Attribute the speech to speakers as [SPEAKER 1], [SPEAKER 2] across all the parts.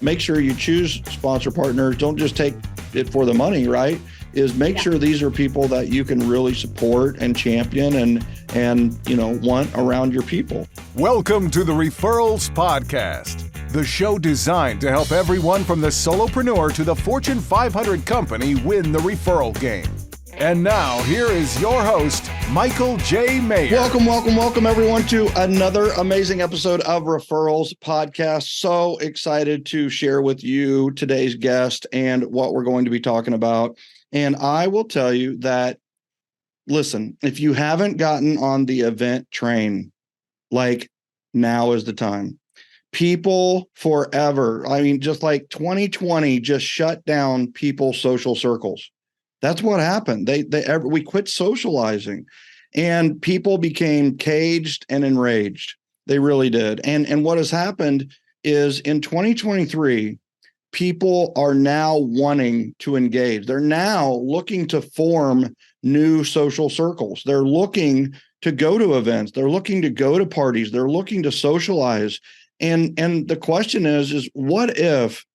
[SPEAKER 1] make sure you choose sponsor partners. Don't just take it for the money, right? Is make sure these are people that you can really support and champion and want around your people.
[SPEAKER 2] Welcome to the Referrals Podcast, the show designed to help everyone from the solopreneur to the Fortune 500 company win the referral game. And now, here is your host, Michael J. Maher.
[SPEAKER 1] Welcome, everyone, to another amazing episode of Referrals Podcast. So excited to share with you today's guest and what we're going to be talking about. And I will tell you that, listen, if you haven't gotten on the event train, now is the time. People forever, just like 2020 just shut down people's social circles. That's what happened. We quit socializing, and people became caged and enraged. They really did. And what has happened is in 2023, people are now wanting to engage. They're now looking to form new social circles. They're looking to go to events. They're looking to go to parties. They're looking to socialize. And the question is what if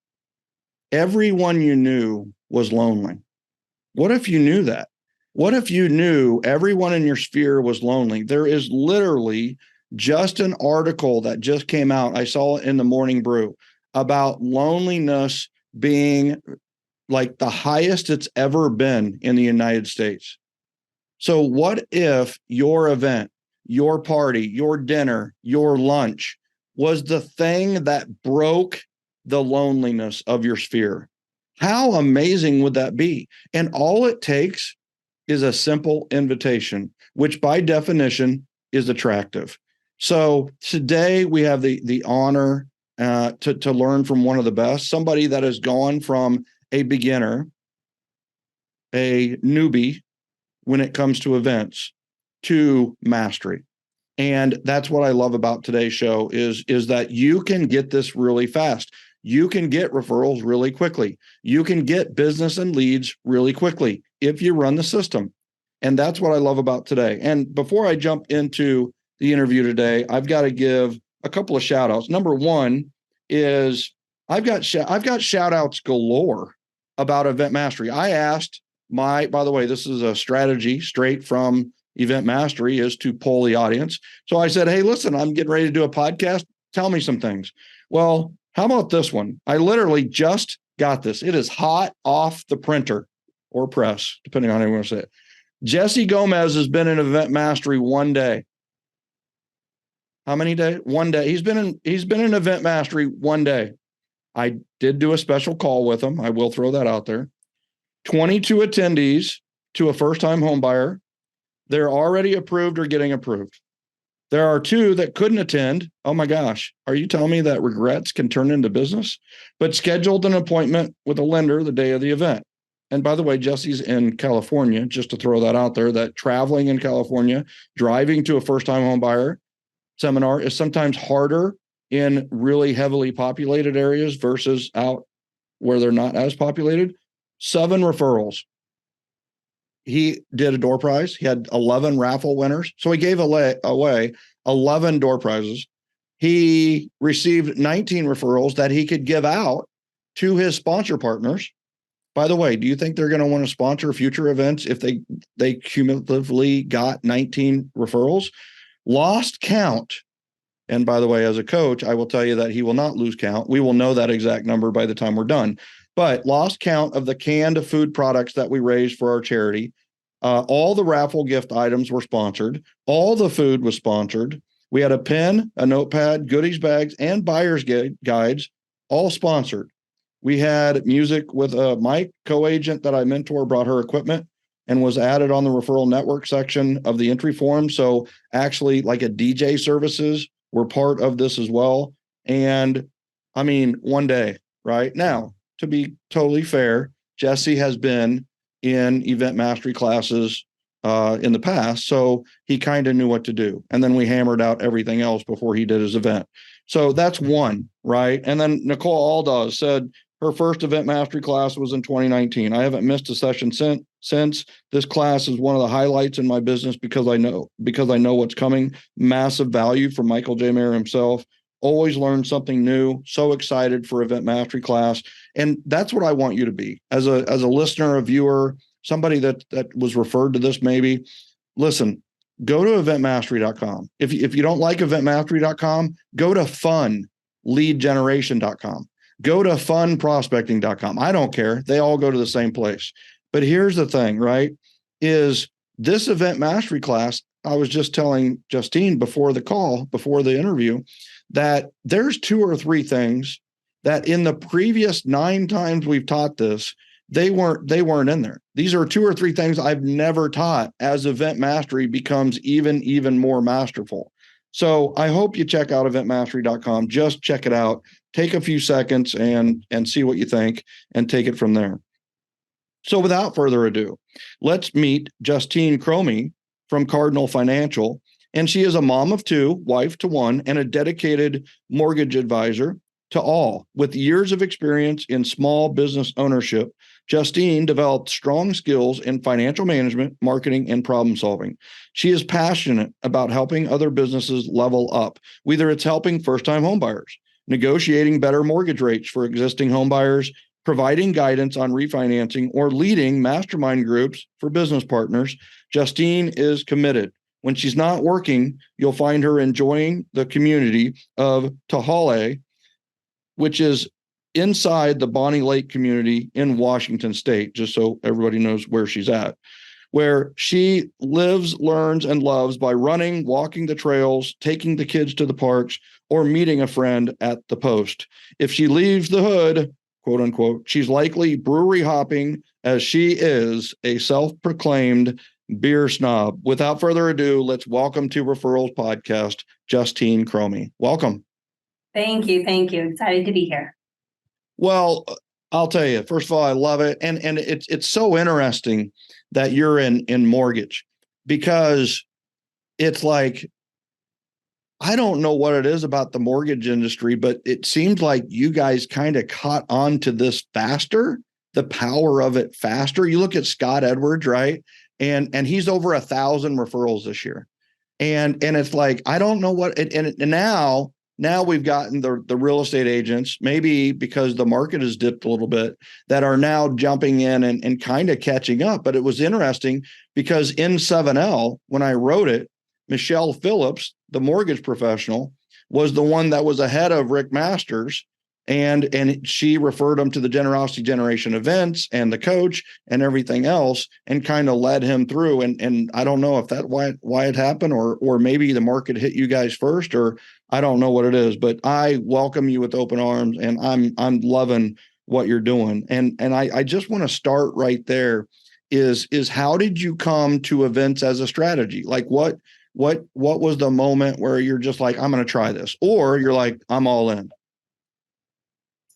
[SPEAKER 1] everyone you knew was lonely? What if you knew that? What if you knew everyone in your sphere was lonely? There is literally just an article that just came out. I saw it in the Morning Brew about loneliness being like the highest it's ever been in the United States. So what if your event, your party, your dinner, your lunch was the thing that broke the loneliness of your sphere? How amazing would that be? And all it takes is a simple invitation, which by definition is attractive. So today we have the honor to learn from one of the best, somebody that has gone from a beginner, a newbie when it comes to events, to mastery. And that's what I love about today's show is that you can get this really fast. You can get referrals really quickly. You can get business and leads really quickly if you run the system. And that's what I love about today. And before I jump into the interview today, I've got to give a couple of shout outs. Number one is I've got shout outs galore about Event Mastery. I asked by the way, this is a strategy straight from Event Mastery, is to poll the audience. So I said, hey, listen, I'm getting ready to do a podcast. Tell me some things. Well, how about this one? I literally just got this. It is hot off the printer or press, depending on how you want to say it. Jesse Gomez has been in Event Mastery one day. How many days? One day. He's been in Event Mastery one day. I did do a special call with him. I will throw that out there. 22 attendees to a first-time home buyer. They're already approved or getting approved. There are 2 that couldn't attend. Oh my gosh. Are you telling me that regrets can turn into business? But scheduled an appointment with a lender the day of the event. And by the way, Jesse's in California, just to throw that out there, that traveling in California, driving to a first-time home buyer seminar is sometimes harder in really heavily populated areas versus out where they're not as populated. 7 referrals. He did a door prize. He had 11 raffle winners. So he gave away 11 door prizes. He received 19 referrals that he could give out to his sponsor partners. By the way, do you think they're going to want to sponsor future events if they cumulatively got 19 referrals? Lost count. And by the way, as a coach, I will tell you that he will not lose count. We will know that exact number by the time we're done. But lost count of the canned food products that we raised for our charity. All the raffle gift items were sponsored. All the food was sponsored. We had a pen, a notepad, goodies bags, and buyer's guides, all sponsored. We had music with Mike, co-agent that I mentor, brought her equipment and was added on the referral network section of the entry form. So actually, like a DJ services were part of this as well. And one day, right now, to be totally fair, Jesse has been in Event Mastery classes in the past, so he kind of knew what to do. And then we hammered out everything else before he did his event. So that's one, right? And then Nicole Aldaz said her first Event Mastery class was in 2019. I haven't missed a session since. This class is one of the highlights in my business because I know what's coming. Massive value from Michael J. Maher himself. always learn something new. So excited for Event Mastery class. And that's what I want you to be as a listener, a viewer, somebody that was referred to this maybe. Listen, go to eventmastery.com. If you don't like eventmastery.com, go to funleadgeneration.com. Go to funprospecting.com. I don't care. They all go to the same place. But here's the thing, right? Is this Event Mastery class, I was just telling Justine before the interview, that there's 2 or 3 things that in the previous 9 times we've taught this, they weren't in there. These are 2 or 3 things I've never taught as Event Mastery becomes even more masterful. So I hope you check out eventmastery.com. Just check it out. Take a few seconds and see what you think and take it from there. So without further ado, let's meet Justeen Chromy from Cardinal Financial. And she is a mom of 2, wife to 1, and a dedicated mortgage advisor to all. With years of experience in small business ownership, Justine developed strong skills in financial management, marketing, and problem solving. She is passionate about helping other businesses level up, whether it's helping first-time homebuyers, negotiating better mortgage rates for existing homebuyers, providing guidance on refinancing, or leading mastermind groups for business partners. Justine is committed. When she's not working, you'll find her enjoying the community of Tahale, which is inside the Bonnie Lake community in Washington State, just so everybody knows where she's at, where she lives, learns, and loves by running, walking the trails, taking the kids to the parks, or meeting a friend at the post. If she leaves the hood, quote unquote, she's likely brewery hopping, as she is a self-proclaimed beer snob. Without further ado, let's welcome to Referrals Podcast, Justeen Chromy. Welcome.
[SPEAKER 3] Thank you. Excited to be here.
[SPEAKER 1] Well, I'll tell you, first of all, I love it. And it's so interesting that you're in mortgage, because it's like, I don't know what it is about the mortgage industry, but it seems like you guys kind of caught on to this faster, the power of it faster. You look at Scott Edwards, right? And he's over 1,000 referrals this year. And it's like, I don't know what, and now we've gotten the real estate agents, maybe because the market has dipped a little bit, that are now jumping in and kind of catching up. But it was interesting because in 7L, when I wrote it, Michelle Phillips, the mortgage professional, was the one that was ahead of Rick Masters. And she referred him to the Generosity Generation events and the coach and everything else, and kind of led him through. And I don't know if that's why it happened, or maybe the market hit you guys first, or I don't know what it is, but I welcome you with open arms, and I'm loving what you're doing. And I just want to start right there is how did you come to events as a strategy? Like what was the moment where you're just like, I'm going to try this, or you're like, I'm all in?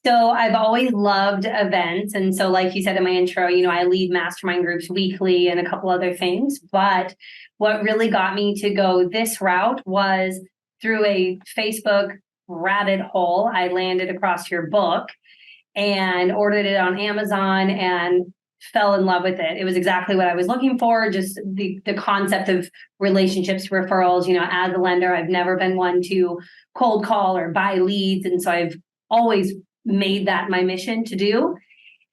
[SPEAKER 3] So I've always loved events. And so like you said in my intro, I lead mastermind groups weekly and a couple other things. But what really got me to go this route was through a Facebook rabbit hole. I landed across your book and ordered it on Amazon and fell in love with it. It was exactly what I was looking for. Just the concept of relationships, referrals. As a lender, I've never been one to cold call or buy leads. And so I've always made that my mission to do.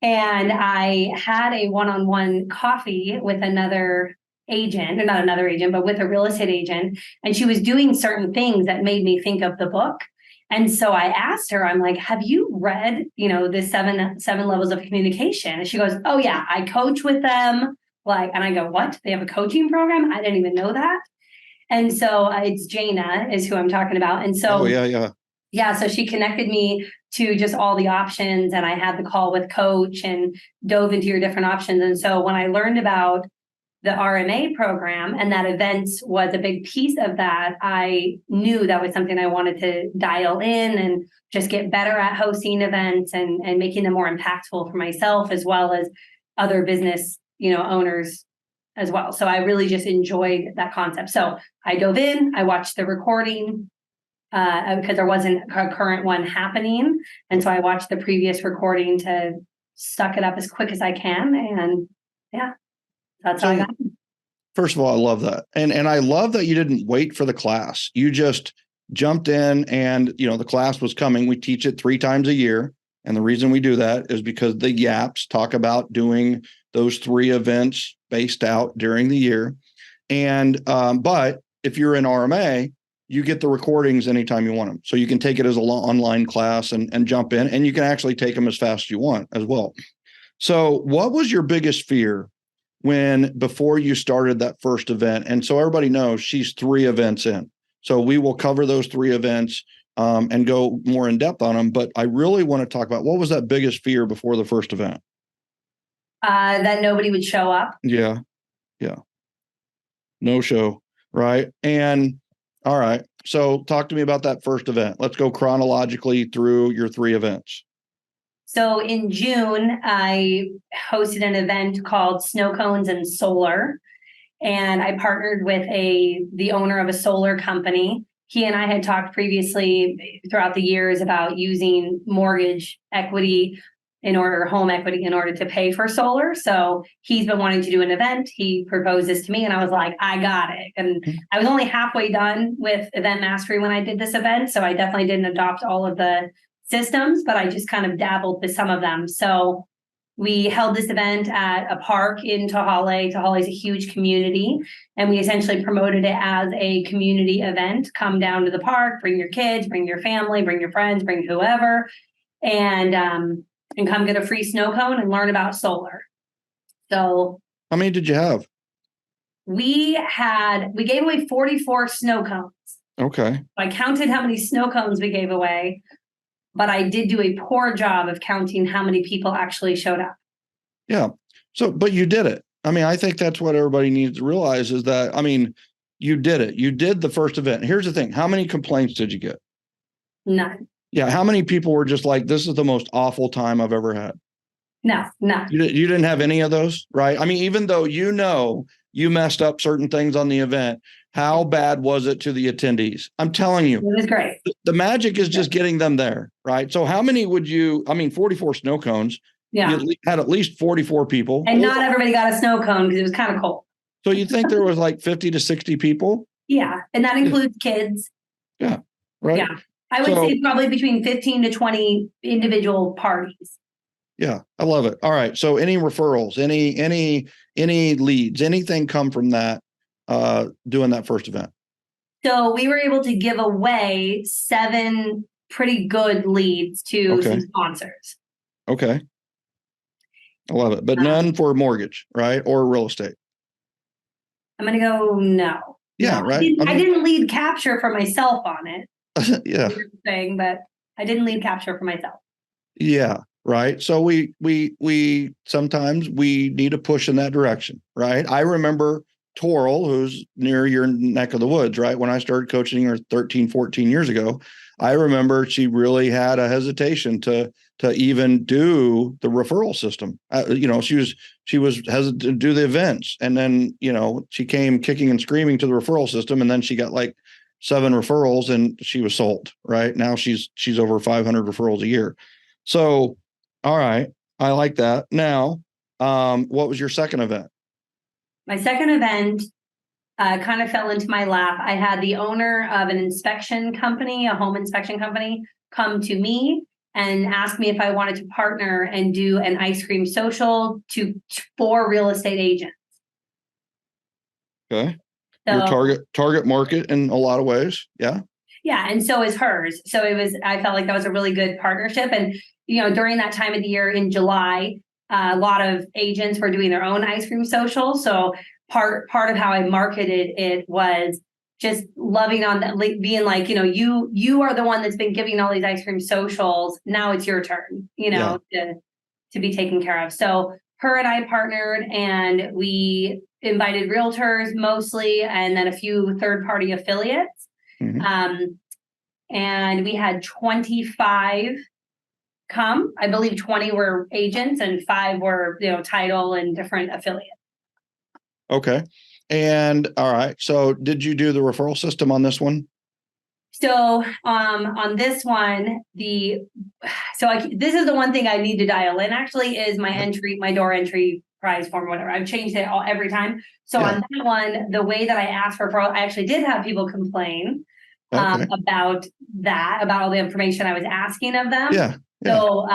[SPEAKER 3] And I had a one-on-one coffee with another agent, or not another agent, but with a real estate agent. And she was doing certain things that made me think of the book. And so I asked her, I'm like, have you read, the seven levels of communication? And she goes, oh yeah, I coach with them. And I go, what? They have a coaching program? I didn't even know that. And so it's Jana is who I'm talking about. And so, yeah. So she connected me to just all the options, and I had the call with coach and dove into your different options. And so when I learned about the RMA program and that events was a big piece of that, I knew that was something I wanted to dial in and just get better at hosting events and making them more impactful for myself as well as other business, owners as well. So I really just enjoyed that concept. So I dove in, I watched the recording, because there wasn't a current one happening. And so I watched the previous recording to suck it up as quick as I can. And yeah, that's how I got it.
[SPEAKER 1] First of all, I love that. And I love that you didn't wait for the class. You just jumped in and, the class was coming. We teach it 3 times a year. And the reason we do that is because the YAPs talk about doing those 3 events spaced out during the year. And, but if you're in RMA, you get the recordings anytime you want them. So you can take it as an online class and jump in, and you can actually take them as fast as you want as well. So what was your biggest fear before you started that first event? And so everybody knows she's 3 events in. So we will cover those 3 events and go more in depth on them. But I really want to talk about, what was that biggest fear before the first event?
[SPEAKER 3] That nobody would show up.
[SPEAKER 1] Yeah. No show. Right. And all right. So talk to me about that first event. Let's go chronologically through your 3 events.
[SPEAKER 3] So in June, I hosted an event called Snow Cones and Solar, and I partnered with the owner of a solar company. He and I had talked previously throughout the years about using mortgage equity home equity in order to pay for solar. So he's been wanting to do an event. He proposed this to me and I was like, I got it. And I was only halfway done with event mastery when I did this event. So I definitely didn't adopt all of the systems, but I just kind of dabbled with some of them. So we held this event at a park in Tahale. Tahale is a huge community, and we essentially promoted it as a community event. Come down to the park, bring your kids, bring your family, bring your friends, bring whoever, and come get a free snow cone and learn about solar. So
[SPEAKER 1] how many did you have?
[SPEAKER 3] We gave away 44 snow cones.
[SPEAKER 1] Okay.
[SPEAKER 3] I counted how many snow cones we gave away, but I did do a poor job of counting how many people actually showed up.
[SPEAKER 1] Yeah. So, but you did it. I mean, I think that's what everybody needs to realize is that, you did it. You did the first event. Here's the thing. How many complaints did you get?
[SPEAKER 3] None.
[SPEAKER 1] Yeah. How many people were just like, this is the most awful time I've ever had?
[SPEAKER 3] No, none.
[SPEAKER 1] You didn't have any of those, right? Even though you messed up certain things on the event, how bad was it to the attendees? I'm telling you.
[SPEAKER 3] It was great.
[SPEAKER 1] The magic is just getting them there, right? So how many would 44 snow cones.
[SPEAKER 3] Yeah.
[SPEAKER 1] You had at least 44 people.
[SPEAKER 3] And not everybody got a snow cone because it was kind of cold.
[SPEAKER 1] So you think there was like 50 to 60 people?
[SPEAKER 3] Yeah. And that includes kids.
[SPEAKER 1] Yeah. Right.
[SPEAKER 3] Yeah. I would say probably between 15 to 20 individual parties.
[SPEAKER 1] Yeah. I love it. All right. So any referrals, any leads, anything come from that, doing that first event?
[SPEAKER 3] So we were able to give away 7 pretty good leads to some sponsors.
[SPEAKER 1] Okay. I love it. But none for mortgage, right? Or real estate.
[SPEAKER 3] I'm going to go no.
[SPEAKER 1] Yeah,
[SPEAKER 3] no,
[SPEAKER 1] right.
[SPEAKER 3] I didn't lead capture for myself on it.
[SPEAKER 1] Yeah.
[SPEAKER 3] Thing, but I didn't lead capture for myself.
[SPEAKER 1] Yeah. Right. So we sometimes we need a push in that direction. Right. I remember Toral, who's near your neck of the woods, right? When I started coaching her 13, 14 years ago, I remember she really had a hesitation to even do the referral system. She was hesitant to do the events. And then, she came kicking and screaming to the referral system. And then she got like 7 referrals and she was sold, right? Now she's over 500 referrals a year. So, all right. I like that. Now, what was your second event?
[SPEAKER 3] My second event kind of fell into my lap. I had the owner of an inspection company, a home inspection company, come to me and ask me if I wanted to partner and do an ice cream social for real estate agents.
[SPEAKER 1] Okay. So, your target market in a lot of ways. Yeah.
[SPEAKER 3] Yeah. And so is hers. So I felt like that was a really good partnership. And, during that time of the year in July, a lot of agents were doing their own ice cream social. So part of how I marketed it was just loving on that, being like, you are the one that's been giving all these ice cream socials. Now it's your turn, to be taken care of. So her and I partnered and we invited realtors mostly, and then a few third-party affiliates. Mm-hmm. And we had 25 come. I believe 20 were agents and 5 were, title and different affiliates. Okay.
[SPEAKER 1] And all right. So did you do the referral system on this one?
[SPEAKER 3] So on this one, this is the one thing I need to dial in actually is my door entry prize form, whatever. I've changed it every time. So on that one, the way that I asked for referral, I actually did have people complain.
[SPEAKER 1] Okay.
[SPEAKER 3] about all the information I was asking of them.
[SPEAKER 1] Yeah.
[SPEAKER 3] So,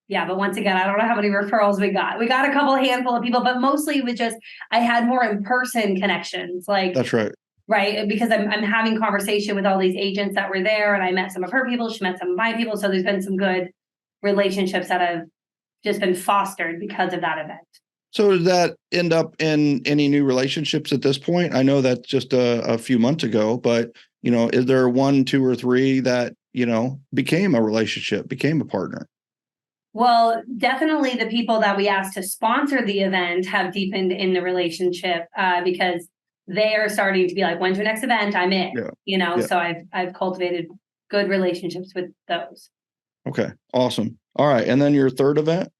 [SPEAKER 3] yeah, but once again, I don't know how many referrals we got. We got a handful of people, but mostly it was just, I had more in-person connections. Like,
[SPEAKER 1] That's right.
[SPEAKER 3] Right. Because I'm having conversation with all these agents that were there, and I met some of her people. She met some of my people. So there's been some good relationships that have just been fostered because of that event.
[SPEAKER 1] So does that end up in any new relationships at this point? I know that's just a few months ago, but, is there 1, 2, or 3 that, became a relationship, became a partner?
[SPEAKER 3] Well, definitely the people that we asked to sponsor the event have deepened in the relationship because they are starting to be like, when's your next event? I'm in, so I've cultivated good relationships with those.
[SPEAKER 1] Okay. Awesome. All right. And then your third event?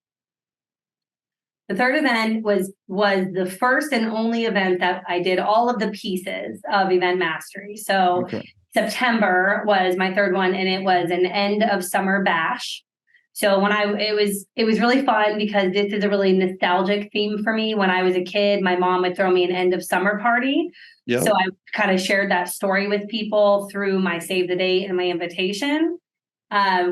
[SPEAKER 3] The third event was the first and only event that I did all of the pieces of Event Mastery. So September was my third one, and it was an end of summer bash. So it was really fun because this is a really nostalgic theme for me. When I was a kid, my mom would throw me an end of summer party. Yep. So I kind of shared that story with people through my save the date and my invitation.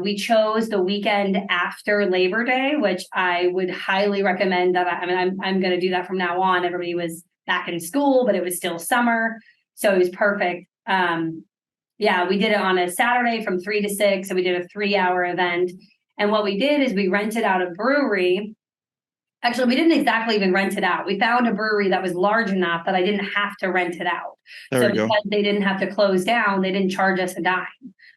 [SPEAKER 3] We chose the weekend after Labor Day, which I would highly recommend that. I'm going to do that from now on. Everybody was back in school, but it was still summer. So it was perfect. We did it on a Saturday from 3 to 6. So we did a 3-hour event. And what we did is we rented out a brewery. Actually, we didn't exactly even rent it out. We found a brewery that was large enough that I didn't have to rent it out. Because they didn't have to close down, they didn't charge us a dime.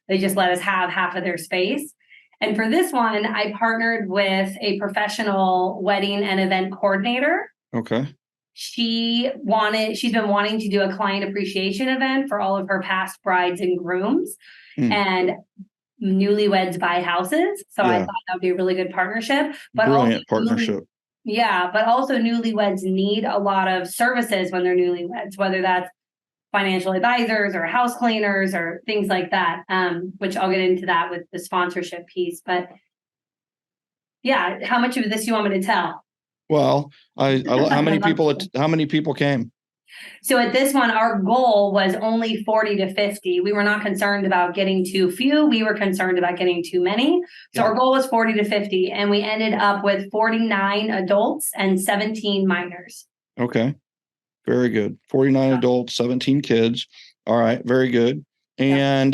[SPEAKER 3] They just let us have half of their space. And for this one, I partnered with a professional wedding and event coordinator.
[SPEAKER 1] Okay.
[SPEAKER 3] She's been wanting to do a client appreciation event for all of her past brides and grooms. And newlyweds buy houses. So I thought that would be a really good partnership. But
[SPEAKER 1] brilliant partnership.
[SPEAKER 3] But also newlyweds need a lot of services when they're newlyweds, whether that's financial advisors or house cleaners or things like that, which I'll get into that with the sponsorship piece. But how much of this you want me to tell?
[SPEAKER 1] Well, how many people came?
[SPEAKER 3] So at this one, our goal was only 40 to 50. We were not concerned about getting too few. We were concerned about getting too many. So our goal was 40 to 50, and we ended up with 49 adults and 17 minors.
[SPEAKER 1] Okay. Very good. 49 adults, 17 kids. All right. Very good. And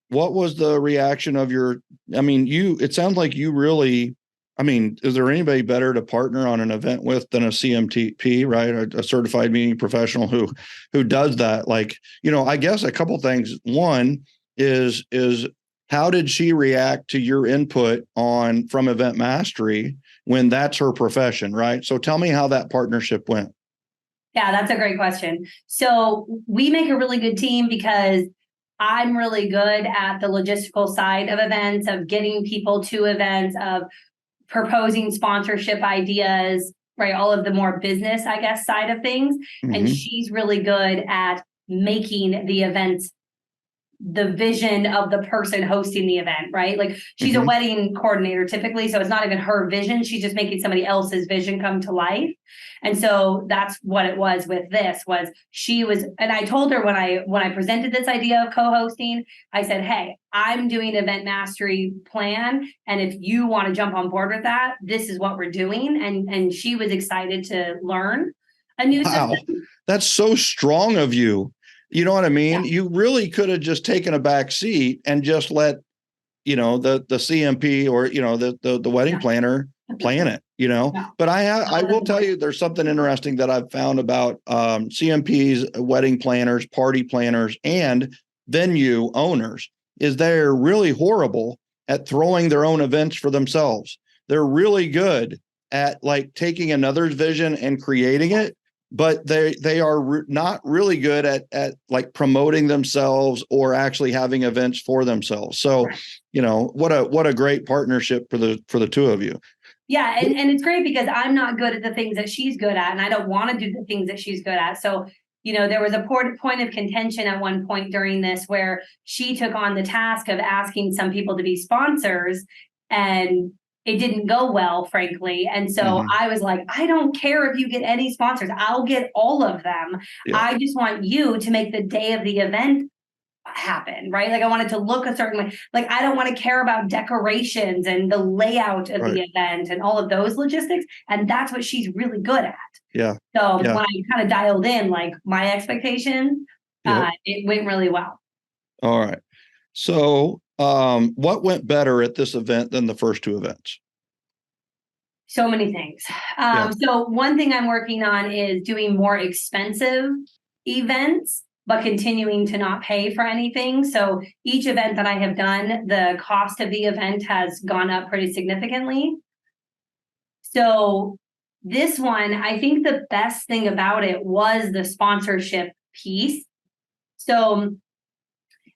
[SPEAKER 1] what was the reaction of it sounds like you really, is there anybody better to partner on an event with than a CMTP, right? A certified meeting professional who does that? I guess a couple things. One is how did she react to your input from Event Mastery when that's her profession, right? So tell me how that partnership went.
[SPEAKER 3] Yeah, that's a great question. So we make a really good team because I'm really good at the logistical side of events, of getting people to events, of proposing sponsorship ideas, right? All of the more business, I guess, side of things. Mm-hmm. And she's really good at making the events the vision of the person hosting the event, right? Like she's a wedding coordinator typically, so it's not even her vision. She's just making somebody else's vision come to life. And so that's what it was with this and I told her when I presented this idea of co-hosting, I said, hey, I'm doing an Event Mastery plan. And if you want to jump on board with that, this is what we're doing. And she was excited to learn a new system.
[SPEAKER 1] That's so strong of you. You know what I mean? Yeah. You really could have just taken a back seat and just let, the CMP or, the wedding planner plan it, Yeah. But I will tell you, there's something interesting that I've found about CMPs, wedding planners, party planners, and venue owners is they're really horrible at throwing their own events for themselves. They're really good at taking another's vision and creating it. But they are not really good at promoting themselves or actually having events for themselves. So, what a great partnership for the two of you.
[SPEAKER 3] Yeah, and it's great because I'm not good at the things that she's good at, and I don't want to do the things that she's good at. So, there was a point of contention at one point during this where she took on the task of asking some people to be sponsors, and it didn't go well, frankly. And so I was like, I don't care if you get any sponsors. I'll get all of them. Yeah. I just want you to make the day of the event happen, right? Like I want it to look a certain way. Like I don't want to care about decorations and the layout of the event and all of those logistics. And that's what she's really good at.
[SPEAKER 1] Yeah.
[SPEAKER 3] So when I kind of dialed in like my expectation, it went really well.
[SPEAKER 1] All right. So what went better at this event than the first two events?
[SPEAKER 3] So many things. So one thing I'm working on is doing more expensive events, but continuing to not pay for anything. So each event that I have done, the cost of the event has gone up pretty significantly. So this one, I think the best thing about it was the sponsorship piece. So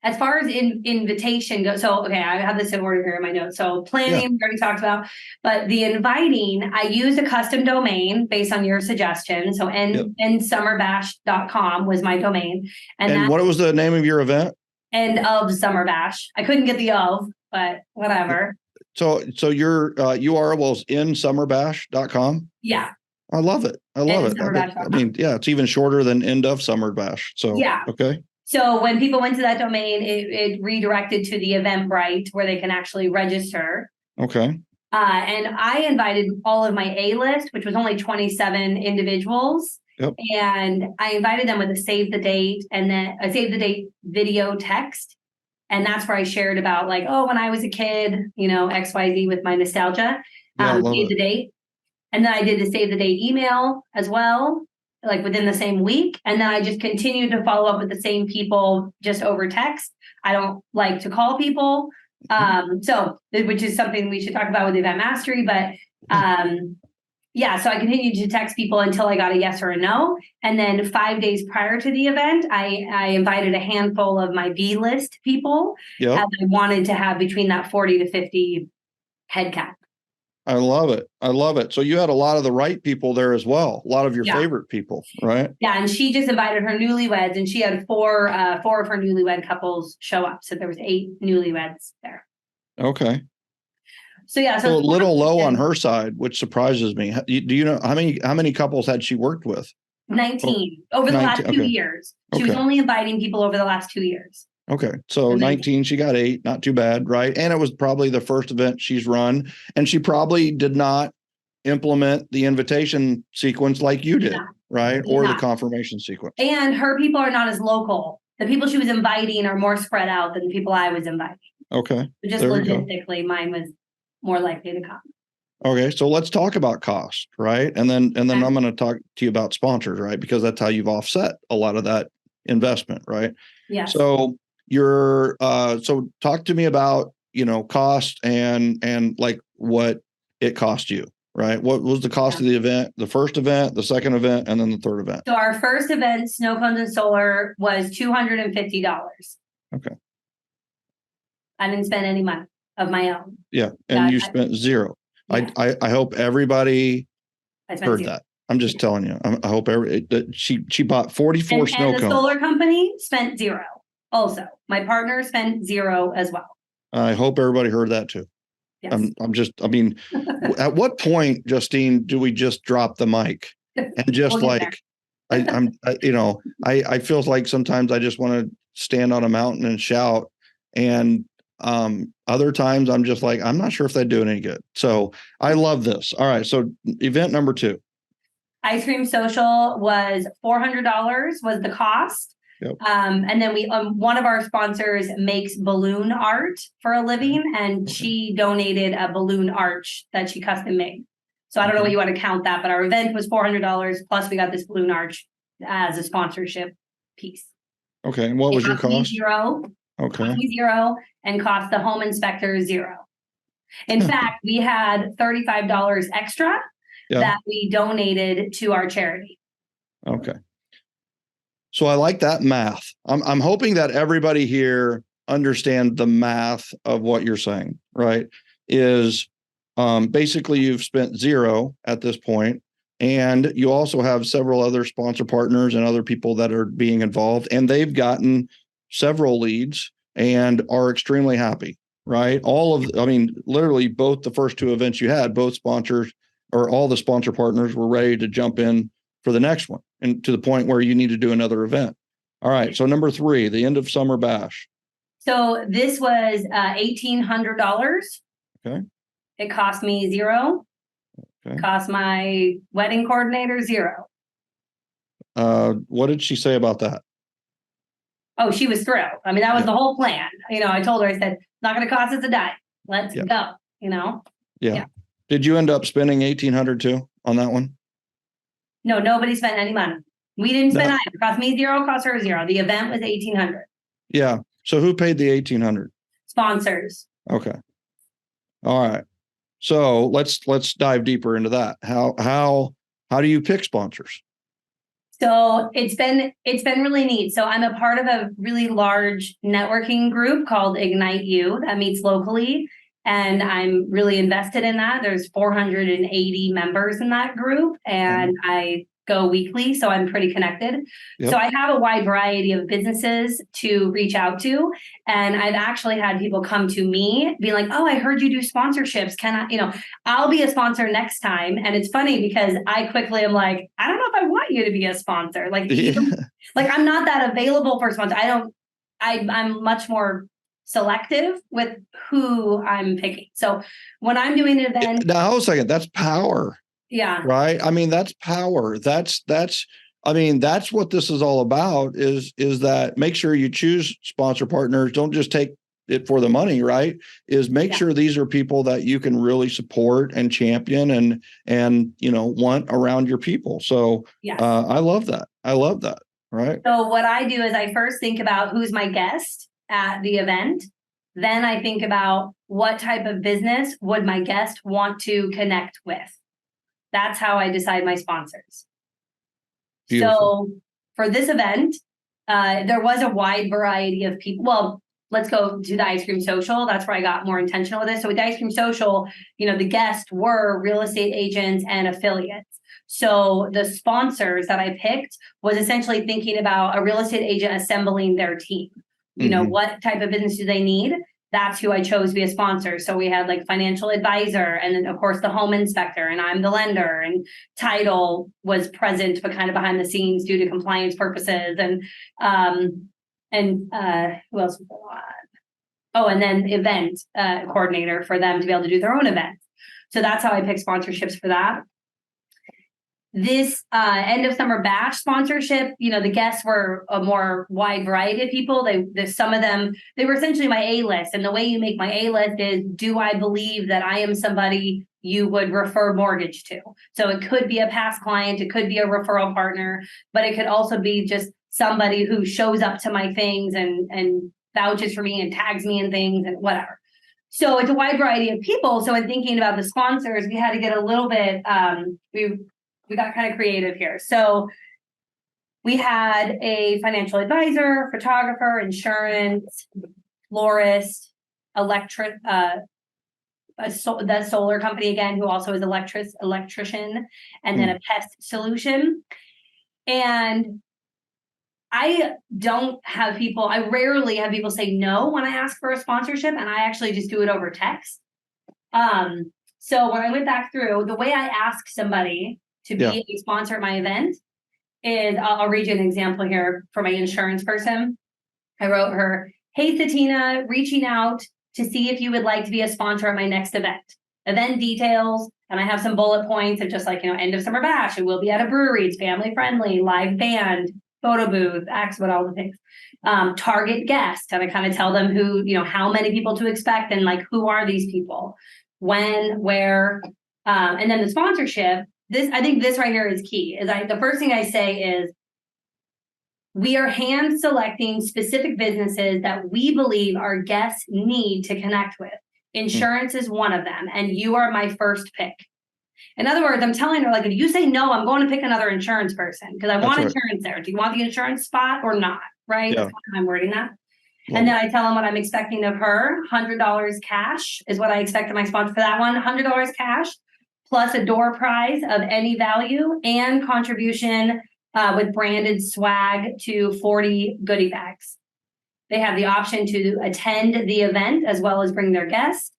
[SPEAKER 3] as far as invitation goes, so okay, I have this in order here in my notes. So planning, we already talked about, but the inviting, I used a custom domain based on your suggestion. So endsummerbash.com was my domain.
[SPEAKER 1] And what was the name of your event?
[SPEAKER 3] End of Summer Bash. I couldn't get the of, but whatever.
[SPEAKER 1] So your URL was endsummerbash.com?
[SPEAKER 3] Yeah.
[SPEAKER 1] I love it. I love it. I mean, it's even shorter than End of Summer Bash. So, okay.
[SPEAKER 3] So when people went to that domain, it redirected to the Eventbrite where they can actually register.
[SPEAKER 1] Okay.
[SPEAKER 3] And I invited all of my A-list, which was only 27 individuals.
[SPEAKER 1] Yep.
[SPEAKER 3] And I invited them with a save the date and then a save the date video text. And that's where I shared about like, oh, when I was a kid, XYZ with my nostalgia, save the date. And then I did the save the date email as well, like within the same week. And then I just continued to follow up with the same people just over text. I don't like to call people. Which is something we should talk about with Event Mastery. But so I continued to text people until I got a yes or a no. And then 5 days prior to the event, I invited a handful of my B list people. As I wanted to have between that 40 to 50 head count.
[SPEAKER 1] I love it. I love it. So you had a lot of the right people there as well. A lot of your favorite people, right?
[SPEAKER 3] Yeah. And she just invited her newlyweds and she had four of her newlywed couples show up. So there was 8 newlyweds there.
[SPEAKER 1] Okay.
[SPEAKER 3] So
[SPEAKER 1] so a little low on her side, which surprises me. Do you know how many couples had she worked with?
[SPEAKER 3] 19 over the last 2 years. She was only inviting people over the last 2 years.
[SPEAKER 1] Okay. So 19, she got 8, not too bad, right? And it was probably the first event she's run. And she probably did not implement the invitation sequence like you did, right? Or the confirmation sequence.
[SPEAKER 3] And her people are not as local. The people she was inviting are more spread out than the people I was inviting.
[SPEAKER 1] Okay.
[SPEAKER 3] So just logistically, mine was more likely to come.
[SPEAKER 1] Okay. So let's talk about cost, right? And then I'm going to talk to you about sponsors, right? Because that's how you've offset a lot of that investment, right?
[SPEAKER 3] Yeah.
[SPEAKER 1] So so talk to me about, cost and like what it cost you, right? What was the cost of the event, the first event, the second event, and then the third event?
[SPEAKER 3] So our first event, Snow Cones and Solar, was $250. Okay. I didn't spend any money of my own.
[SPEAKER 1] Yeah. And you spent zero. Yeah. I hope everybody heard that. I'm just telling you, I hope she bought 44 snow cones.
[SPEAKER 3] And the solar company spent zero. Also, my partner spent zero as well.
[SPEAKER 1] I hope everybody heard that too. Yes. At what point, Justine, do we just drop the mic and just I feel like sometimes I just want to stand on a mountain and shout, and other times I'm just like, I'm not sure if they do any good. So I love this. All right. So event number 2.
[SPEAKER 3] Ice Cream Social was $400 was the cost.
[SPEAKER 1] Yep.
[SPEAKER 3] And then we one of our sponsors makes balloon art for a living, and she donated a balloon arch that she custom made. So I don't know what you want to count that, but our event was $400 plus we got this balloon arch as a sponsorship piece.
[SPEAKER 1] Okay. And what was your cost?
[SPEAKER 3] Zero.
[SPEAKER 1] Okay.
[SPEAKER 3] Zero, and cost the home inspector zero. In fact, we had $35 extra that we donated to our charity.
[SPEAKER 1] Okay. So I like that math. I'm hoping that everybody here understand the math of what you're saying, right? Is basically you've spent zero at this point, and you also have several other sponsor partners and other people that are being involved, and they've gotten several leads and are extremely happy, right? Literally both the first 2 events you had, both sponsors or all the sponsor partners were ready to jump in for the next one, and to the point where you need to do another event. All right. So number 3, the end of summer bash.
[SPEAKER 3] So this was $1,800.
[SPEAKER 1] Okay.
[SPEAKER 3] It cost me $0.
[SPEAKER 1] Okay.
[SPEAKER 3] Cost my wedding coordinator $0.
[SPEAKER 1] What did she say about that?
[SPEAKER 3] Oh, she was thrilled. I mean, that was the whole plan. I told her, I said, not going to cost us a dime. Let's go,
[SPEAKER 1] Yeah. Did you end up spending $1,800 too on that one?
[SPEAKER 3] No, nobody spent any money. We didn't spend either. It cost me $0, cost her $0. The event was $1,800.
[SPEAKER 1] Yeah. So who paid the $1,800?
[SPEAKER 3] Sponsors.
[SPEAKER 1] Okay. All right. So let's dive deeper into that. How do you pick sponsors?
[SPEAKER 3] So it's been really neat. So I'm a part of a really large networking group called Ignite You that meets locally. And I'm really invested in that. There's 480 members in that group, and I go weekly, so I'm pretty connected. Yep. So I have a wide variety of businesses to reach out to. And I've actually had people come to me be like, oh, I heard you do sponsorships. Can I, I'll be a sponsor next time. And it's funny because I quickly am like, I don't know if I want you to be a sponsor. Like I'm not that available for sponsor. I'm much more selective with who I'm picking. So when I'm doing an event.
[SPEAKER 1] Now, hold a second. That's power.
[SPEAKER 3] Yeah.
[SPEAKER 1] Right. I mean, that's power. That's what this is all about is that make sure you choose sponsor partners. Don't just take it for the money, right? Is make sure these are people that you can really support and champion and want around your people. So I love that. Right.
[SPEAKER 3] So what I do is I first think about who's my guest at the event. Then I think about what type of business would my guest want to connect with. That's how I decide my sponsors. Beautiful. So for this event, there was a wide variety of people. Well, let's go to the Ice Cream Social. That's where I got more intentional with this. So with the Ice Cream Social, the guests were real estate agents and affiliates. So the sponsors that I picked was essentially thinking about a real estate agent assembling their team. What type of business do they need? That's who I chose to be a sponsor. So we had like financial advisor, and then of course the home inspector, and I'm the lender, and title was present but kind of behind the scenes due to compliance purposes, and who else was on? Oh, and then event coordinator for them to be able to do their own event. So that's how I picked sponsorships for that. This end of summer bash sponsorship, the guests were a more wide variety of people. Some of them, they were essentially my A-list. And the way you make my A-list is, do I believe that I am somebody you would refer mortgage to? So it could be a past client, it could be a referral partner, but it could also be just somebody who shows up to my things and vouches for me and tags me in things and whatever. So it's a wide variety of people. So in thinking about the sponsors, we had to get a little bit, we got kind of creative here. So we had a financial advisor, photographer, insurance, florist, the solar company again, who also is electrician, and then a pest solution. And I rarely have people say no when I ask for a sponsorship, and I actually just do it over text. So when I went back through, the way I ask somebody to be a sponsor at my event is, I'll read you an example here for my insurance person. I wrote her, hey, Satina, reaching out to see if you would like to be a sponsor at my next event. Event details, and I have some bullet points of just like, end of summer bash, and we'll be at a brewery, it's family friendly, live band, photo booth, about all the things. Target guest, and I kind of tell them who, how many people to expect, and like, who are these people, when, where, and then the sponsorship. I think this right here is key. The first thing I say is, we are hand selecting specific businesses that we believe our guests need to connect with. Insurance is one of them, and you are my first pick. In other words, I'm telling her, like, if you say no, I'm going to pick another insurance person because I want insurance there. Do you want the insurance spot or not? Right? Yeah. That's how I'm wording that. And then I tell them what I'm expecting of her. $100 cash is what I expect of my sponsor for that one. $100 cash. Plus a door prize of any value and contribution with branded swag to 40 goodie bags. They have the option to attend the event as well as bring their guests.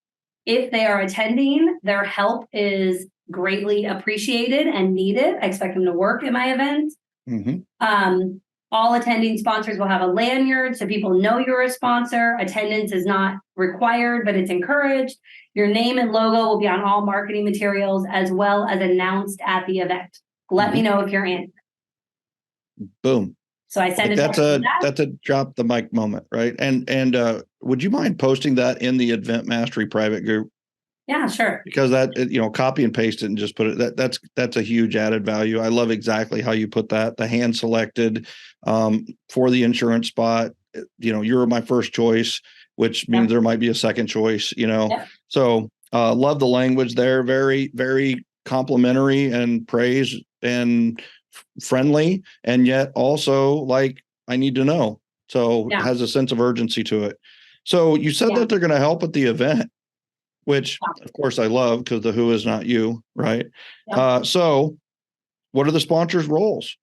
[SPEAKER 3] If they are attending, their help is greatly appreciated and needed. I expect them to work at my event. Mm-hmm. All attending sponsors will have a lanyard so people know you're a sponsor. Attendance is not required, but it's encouraged. Your name and logo will be on all marketing materials as well as announced at the event. Let me know if you're in.
[SPEAKER 1] Boom.
[SPEAKER 3] So I send
[SPEAKER 1] Like that's a drop the mic moment, right? And would you mind posting that in the Event Mastery private group?
[SPEAKER 3] Yeah, sure.
[SPEAKER 1] Because that, copy and paste it and just put it, that's a huge added value. I love exactly how you put that. The hand selected for the insurance spot, you're my first choice, which means there might be a second choice, So love the language there. Very, very complimentary and praise and friendly. And yet also like, I need to know. So it has a sense of urgency to it. So you said that they're going to help at the event, which of course I love because the who is not you, right? So what are the sponsors' roles?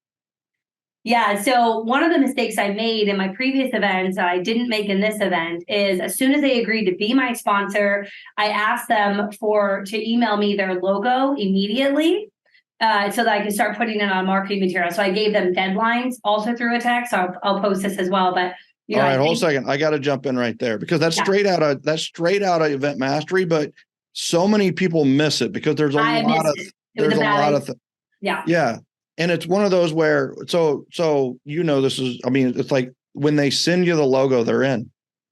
[SPEAKER 3] Yeah, so one of the mistakes I made in my previous events that I didn't make in this event is as soon as they agreed to be my sponsor, I asked them to email me their logo immediately so that I could start putting it on marketing material. So I gave them deadlines also through a text. So I'll post this as well, but
[SPEAKER 1] all right, hold a second. I got to jump in right there because that's straight out of Event Mastery, but so many people miss it because there's a lot of yeah. And it's one of those where this is, it's like when they send you the logo, they're in.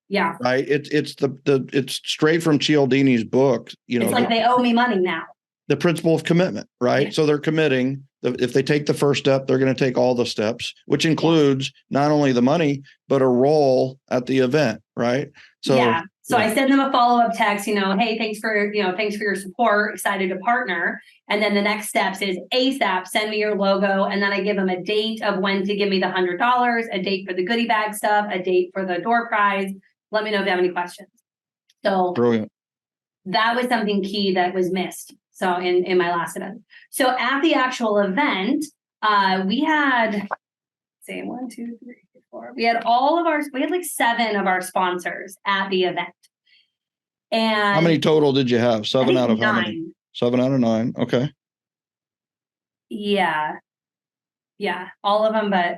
[SPEAKER 3] Yeah.
[SPEAKER 1] Right. It's straight from Cialdini's book.
[SPEAKER 3] It's like they owe me money now.
[SPEAKER 1] The principle of commitment, right? Yeah. So they're committing. If they take the first step, they're going to take all the steps, which includes not only the money, but a role at the event, right? So
[SPEAKER 3] I send them a follow-up text, hey, thanks for your support, excited to partner. And then the next steps is ASAP, send me your logo. And then I give them a date of when to give me the $100, a date for the goodie bag stuff, a date for the door prize. Let me know if you have any questions. So
[SPEAKER 1] brilliant.
[SPEAKER 3] That was something key that was missed. So in my last event. So at the actual event, we had, say 1, 2, 3, 4. We had like 7 of our sponsors at the event. And
[SPEAKER 1] how many total did you have? 7 out of
[SPEAKER 3] 9.
[SPEAKER 1] How many? 7 out of 9. Okay.
[SPEAKER 3] Yeah. All of them, but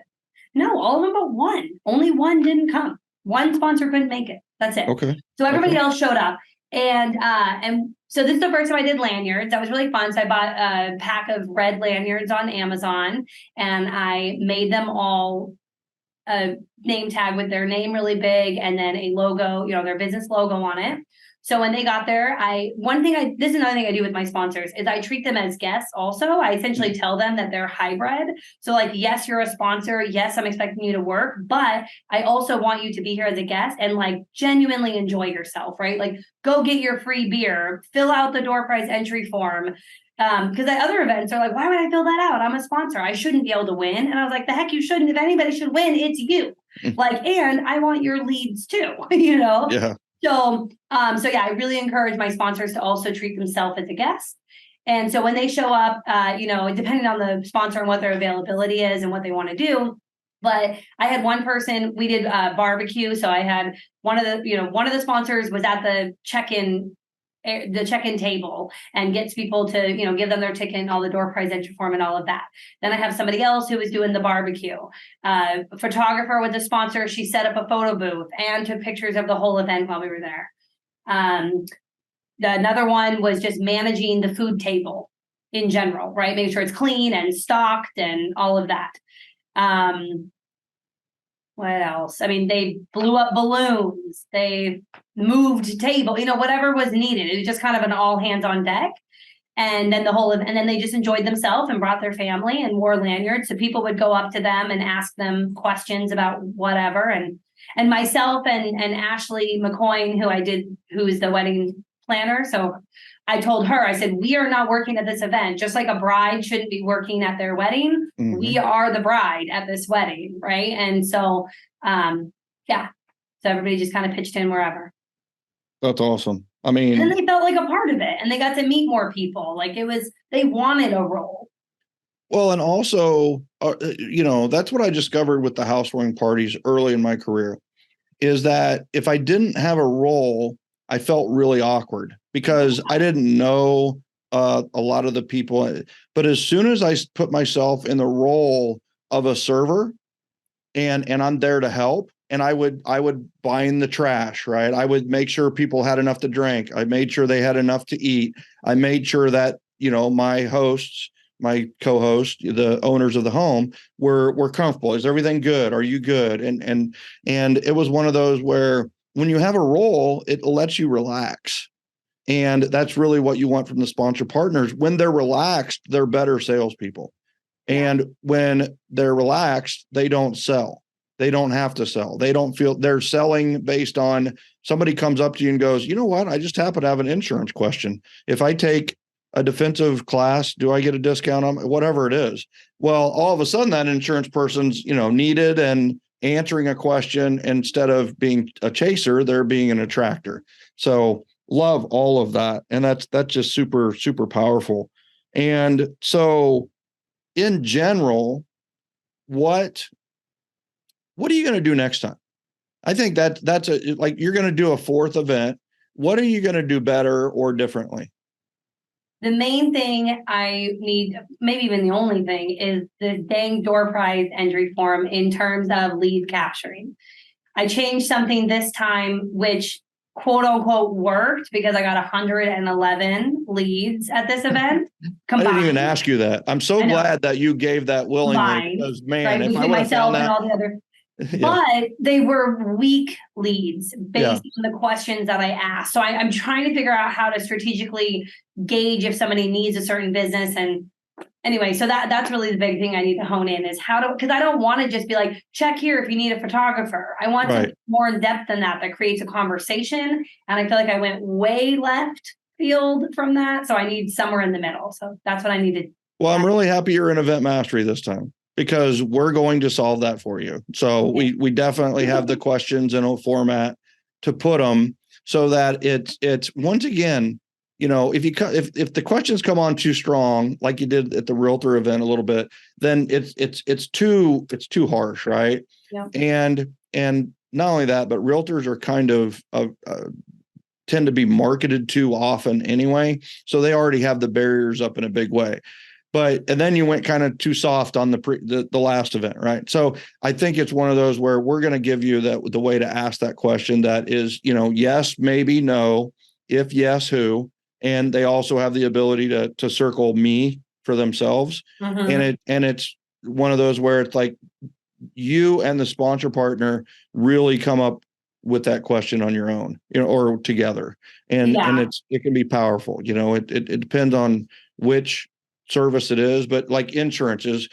[SPEAKER 3] one. Only one didn't come. One sponsor couldn't make it. That's it.
[SPEAKER 1] Okay.
[SPEAKER 3] So everybody else showed up. And so this is the first time I did lanyards. That was really fun. So I bought a pack of red lanyards on Amazon and I made them all a name tag with their name really big and then a logo, their business logo on it. So when they got there, this is another thing I do with my sponsors is I treat them as guests also. I essentially tell them that they're hybrid. So like, yes, you're a sponsor. Yes, I'm expecting you to work, but I also want you to be here as a guest and like genuinely enjoy yourself, right? Like go get your free beer, fill out the door prize entry form. Because at other events are like, why would I fill that out? I'm a sponsor. I shouldn't be able to win. And I was like, the heck you shouldn't. If anybody should win, it's you. And I want your leads too,
[SPEAKER 1] Yeah.
[SPEAKER 3] So, I really encourage my sponsors to also treat themselves as a guest. And so when they show up, depending on the sponsor and what their availability is and what they want to do. But I had one person, we did barbecue. So I had one of the sponsors was at the check-in table and gets people to, give them their ticket and all the door prize entry form and all of that. Then I have somebody else who was doing the barbecue. A photographer with the sponsor, she set up a photo booth and took pictures of the whole event while we were there. Another one was just managing the food table in general, right? Making sure it's clean and stocked and all of that. What else? I mean, they blew up balloons, they moved table, whatever was needed. It was just kind of an all hands on deck. And then and then they just enjoyed themselves and brought their family and wore lanyards. So people would go up to them and ask them questions about whatever. And myself and Ashley McCoyne, who's the wedding planner. So I told her, I said, we are not working at this event, just like a bride shouldn't be working at their wedding. Mm-hmm. We are the bride at this wedding. Right. And so, so everybody just kind of pitched in wherever.
[SPEAKER 1] That's awesome. I mean,
[SPEAKER 3] and they felt like a part of it and they got to meet more people. Like they wanted a role.
[SPEAKER 1] Well, and also, that's what I discovered with the housewarming parties early in my career is that if I didn't have a role, I felt really awkward because I didn't know a lot of the people. But as soon as I put myself in the role of a server and I'm there to help. And I would bind the trash, right? I would make sure people had enough to drink. I made sure they had enough to eat. I made sure that, my hosts, my co-host, the owners of the home were comfortable. Is everything good? Are you good? And it was one of those where when you have a role, it lets you relax. And that's really what you want from the sponsor partners. When they're relaxed, they're better salespeople. And when they're relaxed, they don't sell. They don't have to sell. They don't feel they're selling based on somebody comes up to you and goes, you know what? I just happen to have an insurance question. If I take a defensive class, do I get a discount on whatever it is? Well, all of a sudden that insurance person's, needed and answering a question instead of being a chaser, they're being an attractor. So love all of that. And that's just super, super powerful. And so in general, what are you going to do next time? I think that's like you're going to do a fourth event. What are you going to do better or differently?
[SPEAKER 3] The main thing I need, maybe even the only thing, is the dang door prize entry form in terms of lead capturing. I changed something this time, which quote unquote worked because I got 111 leads at this event.
[SPEAKER 1] Combined. I didn't even ask you that. I'm so glad that you gave that willingly because, man, right, if I would have found that, and all the other.
[SPEAKER 3] But they were weak leads based on the questions that I asked. So I'm trying to figure out how to strategically gauge if somebody needs a certain business. And anyway, so that's really the big thing I need to hone in is because I don't want to just be like, check here if you need a photographer. I want something more in depth than that creates a conversation. And I feel like I went way left field from that. So I need somewhere in the middle. So that's what I needed.
[SPEAKER 1] Well, I'm really happy you're in Event Mastery this time, because we're going to solve that for you. So we definitely have the questions in a format to put them so that it's once again, if the questions come on too strong, like you did at the realtor event a little bit, then it's too harsh, right?
[SPEAKER 3] Yeah.
[SPEAKER 1] And not only that, but realtors are kind of tend to be marketed too often anyway, so they already have the barriers up in a big way. And then you went kind of too soft on the last event, right? So I think it's one of those where we're going to give you the way to ask that question that is, yes, maybe, no, if yes, who, and they also have the ability to circle me for themselves. Mm-hmm. And it's one of those where it's like you and the sponsor partner really come up with that question on your own, or together, and it can be powerful. It depends on which service it is, but like insurance is,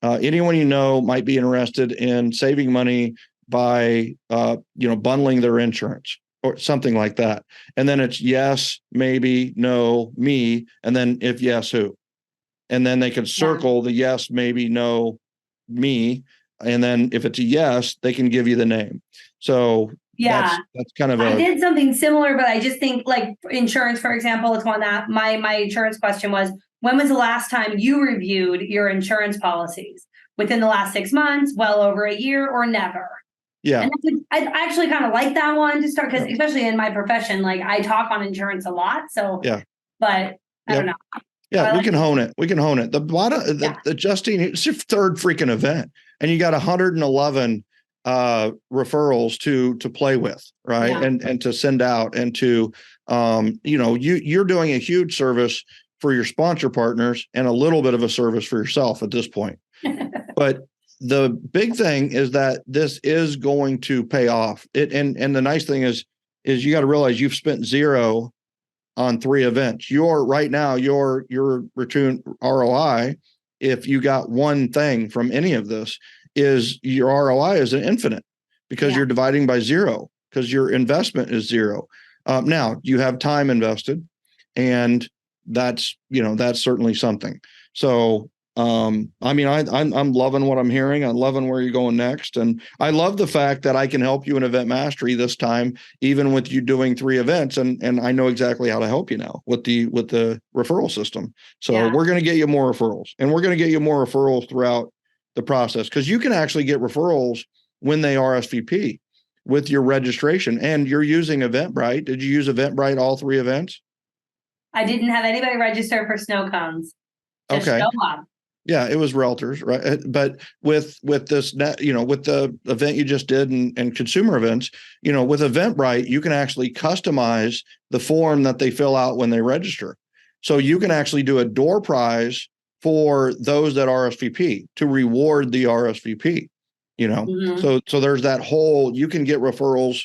[SPEAKER 1] anyone might be interested in saving money by bundling their insurance or something like that. And then it's yes, maybe, no, me, and then if yes, who. And then they can circle the yes, maybe, no, me. And then if it's a yes, they can give you the name. So that's kind of
[SPEAKER 3] I did something similar, but I just think like insurance, for example, it's one that my insurance question was, when was the last time you reviewed your insurance policies? Within the last 6 months, well over a year, or never? Yeah. And I actually kind of like that one to start, because especially in my profession, like I talk on insurance a lot. So, but I don't know.
[SPEAKER 1] Yeah, we can hone it. We can hone it. The bottom, the Justine, it's your third freaking event, and you got 111 referrals to play with, right? Yeah. And to send out, and to you're doing a huge service for your sponsor partners and a little bit of a service for yourself at this point. But the big thing is that this is going to pay off. And the nice thing is you got to realize you've spent zero on 3 events. Your return ROI, if you got one thing from any of this, is your ROI is an infinite, because you're dividing by 0, because your investment is 0. Now you have time invested, and that's certainly something. So I'm loving what I'm hearing. I'm loving where you're going next. And I love the fact that I can help you in Event Mastery this time, even with you doing 3 events. And I know exactly how to help you now with the referral system. So we're going to get you more referrals, and we're going to get you more referrals throughout the process, because you can actually get referrals when they RSVP with your registration, and you're using Eventbrite. Did you use Eventbrite all 3 events?
[SPEAKER 3] I didn't have anybody register for snow cones. Just show up.
[SPEAKER 1] Yeah, it was realtors, right? But with this net, with the event you just did and consumer events, with Eventbrite, you can actually customize the form that they fill out when they register. So you can actually do a door prize for those that RSVP to reward the RSVP. So there's that whole, you can get referrals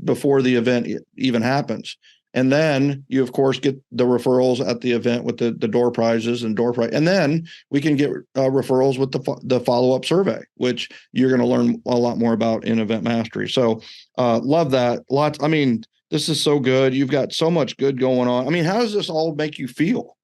[SPEAKER 1] before the event even happens. And then you, of course, get the referrals at the event with the door prizes and door prize. And then we can get referrals with the follow-up survey, which you're going to learn a lot more about in Event Mastery. So love that. Lots. I mean, this is so good. You've got so much good going on. I mean, how does this all make you feel?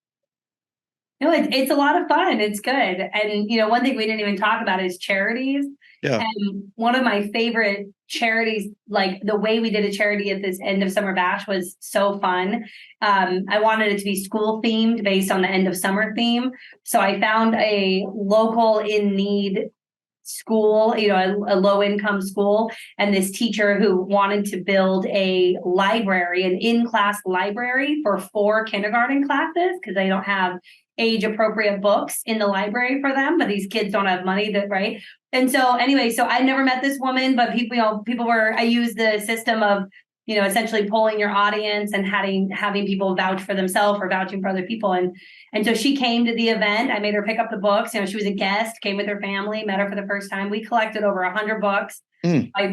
[SPEAKER 3] No, it's a lot of fun. It's good. And, one thing we didn't even talk about is charities.
[SPEAKER 1] Yeah.
[SPEAKER 3] And one of my favorite charities, like the way we did a charity at this end of summer bash was so fun. I wanted it to be school themed based on the end of summer theme. So I found a local in need school, a low income school, and this teacher who wanted to build a library, an in-class library for 4 kindergarten classes because they don't have age appropriate books in the library for them, but these kids don't have money right. And so anyway, so I never met this woman, but I used the system of, essentially polling your audience and having people vouch for themselves or vouching for other people. And so she came to the event. I made her pick up the books. She was a guest, came with her family, met her for the first time. We collected over 100 books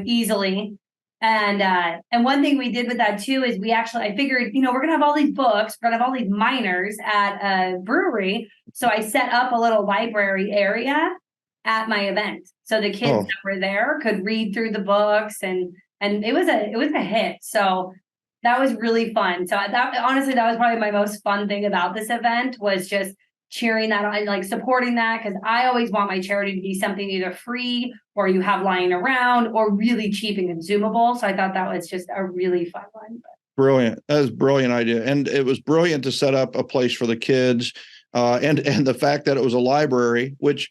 [SPEAKER 3] easily. And one thing we did with that too is I figured, we're going to have all these books, we're going to have all these minors at a brewery. So I set up a little library area at my event. So the kids that were there could read through the books and it was a hit. So that was really fun. So honestly, that was probably my most fun thing about this event was just cheering that on, like supporting that, because I always want my charity to be something either free or you have lying around or really cheap and consumable. So I thought that was just a really fun one.
[SPEAKER 1] Brilliant. That was a brilliant idea. And it was brilliant to set up a place for the kids. And the fact that it was a library, which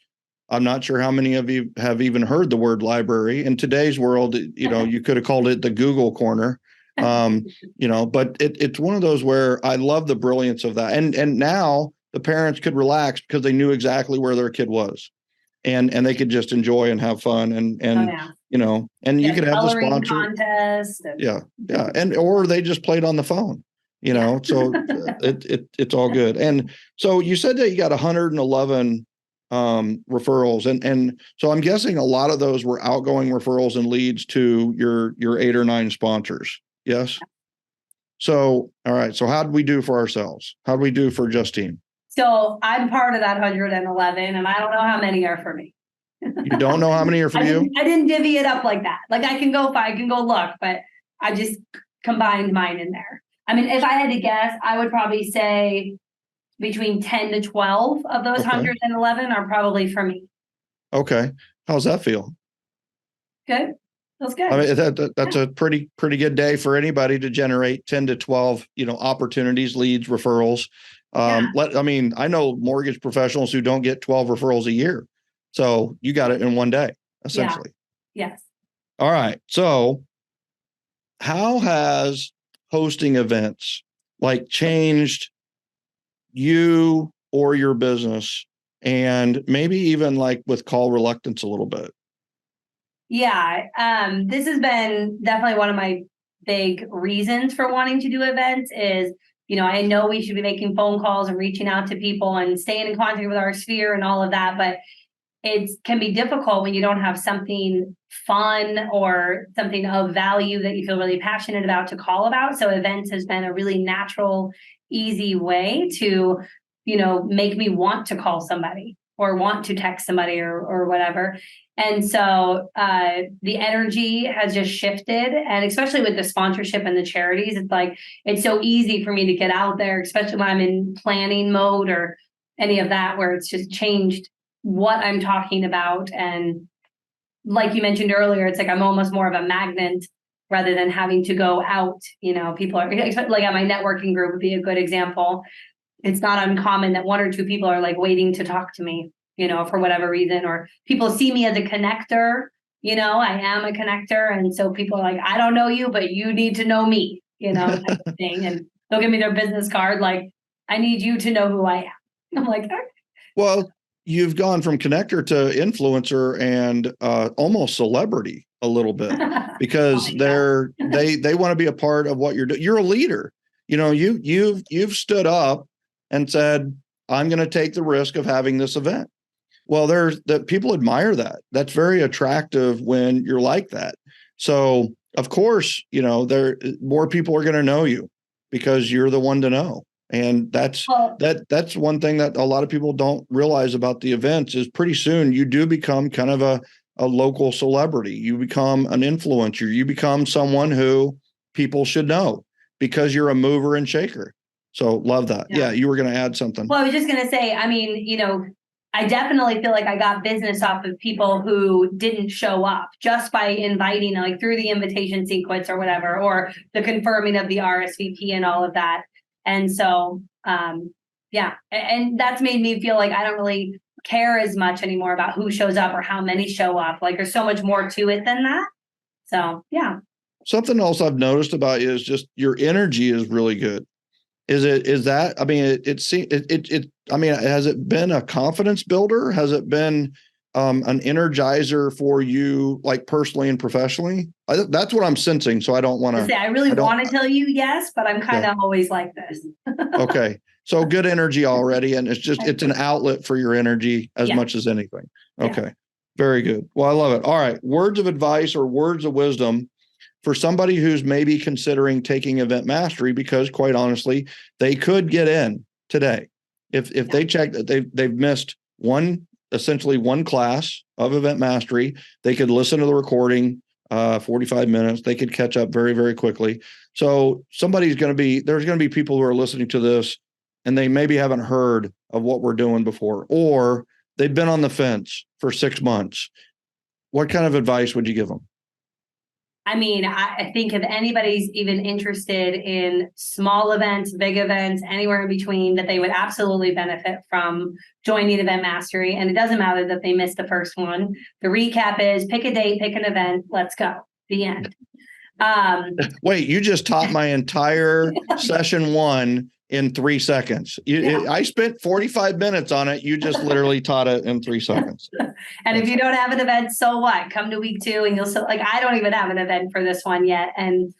[SPEAKER 1] I'm not sure how many of you have even heard the word library. In today's world, you could have called it the Google corner. But it's one of those where I love the brilliance of that. And now the parents could relax because they knew exactly where their kid was, and they could just enjoy and have fun and you could have the sponsor
[SPEAKER 3] contest.
[SPEAKER 1] And or they just played on the phone, so it's all good. And so you said that you got 111 referrals, and so I'm guessing a lot of those were outgoing referrals and leads to your 8 or 9 sponsors. Yes. So, all right. So how did we do for ourselves? How did we do for Justine?
[SPEAKER 3] So I'm part of that 111, and I don't know how many are for me.
[SPEAKER 1] You don't know how many are for you?
[SPEAKER 3] I didn't divvy it up like that. Like I can go look, but I just combined mine in there. I mean, if I had to guess, I would probably say between 10 to 12 of those 111 are probably for me.
[SPEAKER 1] Okay. How's that feel?
[SPEAKER 3] Good. That's good.
[SPEAKER 1] I mean, that's a pretty good day for anybody to generate 10 to 12, opportunities, leads, referrals. I know mortgage professionals who don't get 12 referrals a year. So you got it in one day, essentially.
[SPEAKER 3] Yeah. Yes.
[SPEAKER 1] All right. So how has hosting events changed you or your business, and maybe even with call reluctance a little bit?
[SPEAKER 3] Yeah. This has been definitely one of my big reasons for wanting to do events is, I know we should be making phone calls and reaching out to people and staying in contact with our sphere and all of that, but it can be difficult when you don't have something fun or something of value that you feel really passionate about to call about. So events has been a really natural, easy way to, make me want to call somebody or want to text somebody or whatever. And so the energy has just shifted. And especially with the sponsorship and the charities, it's so easy for me to get out there, especially when I'm in planning mode or any of that, where it's just changed what I'm talking about. And like you mentioned earlier, it's I'm almost more of a magnet rather than having to go out. People are like at my networking group would be a good example. It's not uncommon that 1 or 2 people are waiting to talk to me, for whatever reason, or people see me as a connector. I am a connector. And so people are I don't know you, but you need to know me, type of thing. And they'll give me their business card. I need you to know who I am. I'm okay.
[SPEAKER 1] Well, you've gone from connector to influencer and almost celebrity a little bit, because they want to be a part of what you're doing. You're a leader. You've stood up and said, I'm going to take the risk of having this event. Well, there's that people admire that. That's very attractive when you're like that. So of course, there more people are going to know you because you're the one to know. And that's one thing that a lot of people don't realize about the events is pretty soon you do become kind of a local celebrity. You become an influencer. You become someone who people should know because you're a mover and shaker. So love that. Yeah, you were going to add something.
[SPEAKER 3] Well, I was just going to say, I mean, I definitely feel like I got business off of people who didn't show up just by inviting, like through the invitation sequence or whatever, or the confirming of the RSVP and all of that. And so, and that's made me feel like I don't really care as much anymore about who shows up or how many show up. Like there's so much more to it than that. So, yeah.
[SPEAKER 1] Something else I've noticed about you is just your energy is really good. Has it been a confidence builder? Has it been an energizer for you, like personally and professionally? That's what I'm sensing. So I don't want to say,
[SPEAKER 3] I really want to tell you yes, but I'm kind of always like this.
[SPEAKER 1] Okay. So good energy already. And it's an outlet for your energy as much as anything. Okay. Yeah. Very good. Well, I love it. All right. Words of advice or words of wisdom for somebody who's maybe considering taking event mastery, because quite honestly, they could get in today. If they check that they've missed essentially one class of event mastery, they could listen to the recording, 45 minutes. They could catch up very, very quickly. So there's going to be people who are listening to this and they maybe haven't heard of what we're doing before, or they've been on the fence for 6 months. What kind of advice would you give them?
[SPEAKER 3] I mean, I think if anybody's even interested in small events, big events, anywhere in between, that they would absolutely benefit from joining Event Mastery. And it doesn't matter that they missed the first one. The recap is pick a date, pick an event, let's go. The end.
[SPEAKER 1] Wait, you just taught my entire session 1 in 3 seconds. I spent 45 minutes on it. You just literally taught it in 3 seconds.
[SPEAKER 3] And if you don't have an event, so what? Come to week 2 and you'll still, like, I don't even have an event for this one yet. And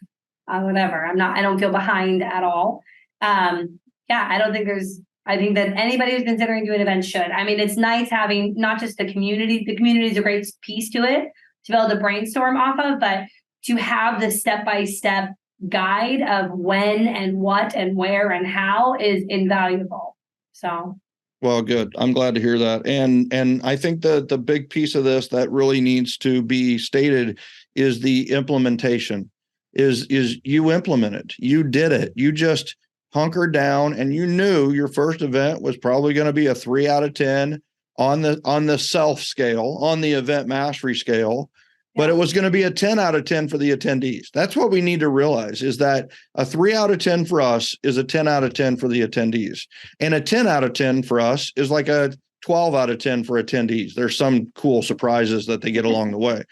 [SPEAKER 3] whatever, I don't feel behind at all. I think that anybody who's considering doing an event should. I mean, it's nice having not just the community. The community is a great piece to it to be able to brainstorm off of, but to have the step-by-step guide of when and what and where and how is invaluable. So,
[SPEAKER 1] well, good. I'm glad to hear that. And I think that the big piece of this that really needs to be stated is the implementation. Is you implemented, you did it. You just hunkered down and you knew your first event was probably going to be a 3 out of 10 on the self scale, on the event mastery scale. But it was going to be a 10 out of 10 for the attendees. That's what we need to realize, is that a 3 out of 10 for us is a 10 out of 10 for the attendees. And a 10 out of 10 for us is like a 12 out of 10 for attendees. There's some cool surprises that they get along the way.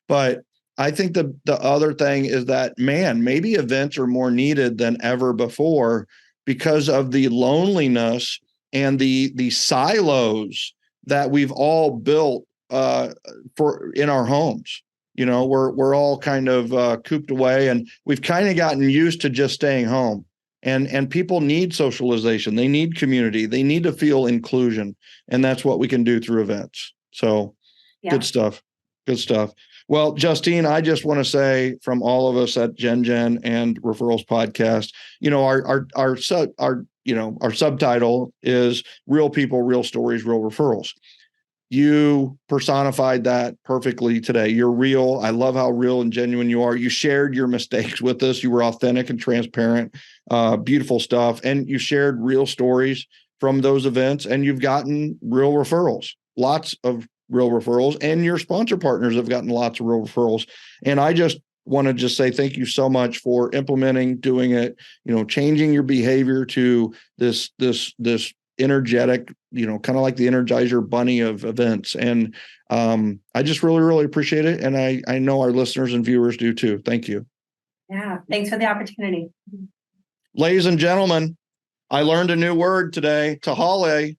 [SPEAKER 1] But I think the other thing is that, man, maybe events are more needed than ever before because of the loneliness and the silos that we've all built in our homes. We're all kind of cooped away, and we've kind of gotten used to just staying home. And people need socialization. They need community. They need to feel inclusion. And that's what we can do through events. So Good stuff. Good stuff. Well, Justine, I just want to say from all of us at Gen and Referrals Podcast, our subtitle is Real People, Real Stories, Real Referrals. You personified that perfectly today. You're real. I love how real and genuine you are. You shared your mistakes with us. You were authentic and transparent. Beautiful stuff. And you shared real stories from those events, and you've gotten real referrals, lots of real referrals, and your sponsor partners have gotten lots of real referrals. And I just want to say thank you so much for implementing, doing it, changing your behavior to this energetic, kind of like the Energizer Bunny of events. And I just really, really appreciate it. And I know our listeners and viewers do too. Thank you.
[SPEAKER 3] Yeah. Thanks for the opportunity.
[SPEAKER 1] Ladies and gentlemen, I learned a new word today, tahale.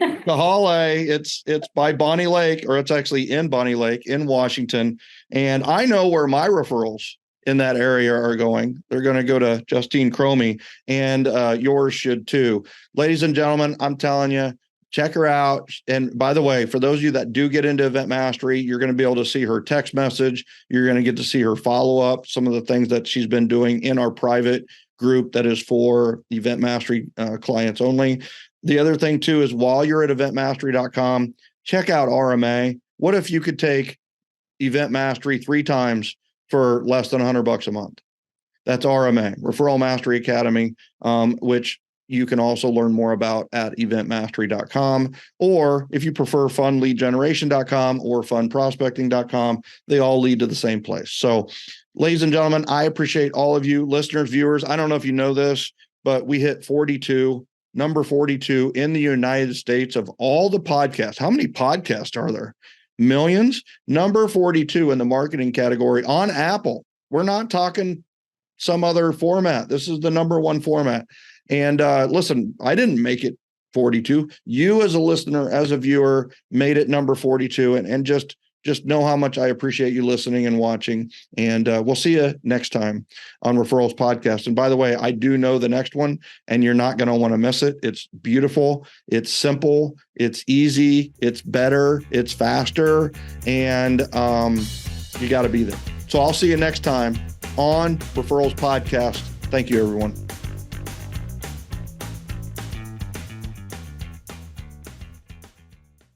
[SPEAKER 1] Kahale, it's by Bonnie Lake, or it's actually in Bonnie Lake in Washington. And I know where my referrals in that area are going. They're going to go to Justeen Chromy, and yours should too. Ladies and gentlemen, I'm telling you, check her out. And by the way, for those of you that do get into Event Mastery, you're going to be able to see her text message. You're going to get to see her follow up, some of the things that she's been doing in our private group that is for Event Mastery clients only. The other thing too is while you're at eventmastery.com, check out RMA. What if you could take Event Mastery 3 times for less than $100 a month? That's RMA, Referral Mastery Academy, which you can also learn more about at eventmastery.com. Or if you prefer funleadgeneration.com or funprospecting.com, they all lead to the same place. So, ladies and gentlemen, I appreciate all of you listeners, viewers. I don't know if you know this, but we hit 42, number 42 in the United States of all the podcasts. How many podcasts are there? Millions? Number 42 in the marketing category on Apple. We're not talking some other format. This is the number 1 format. And listen, I didn't make it 42. You as a listener, as a viewer, made it number 42. And just know how much I appreciate you listening and watching. And we'll see you next time on Referrals Podcast. And by the way, I do know the next one, and you're not going to want to miss it. It's beautiful. It's simple. It's easy. It's better. It's faster. And you got to be there. So I'll see you next time on Referrals Podcast. Thank you, everyone.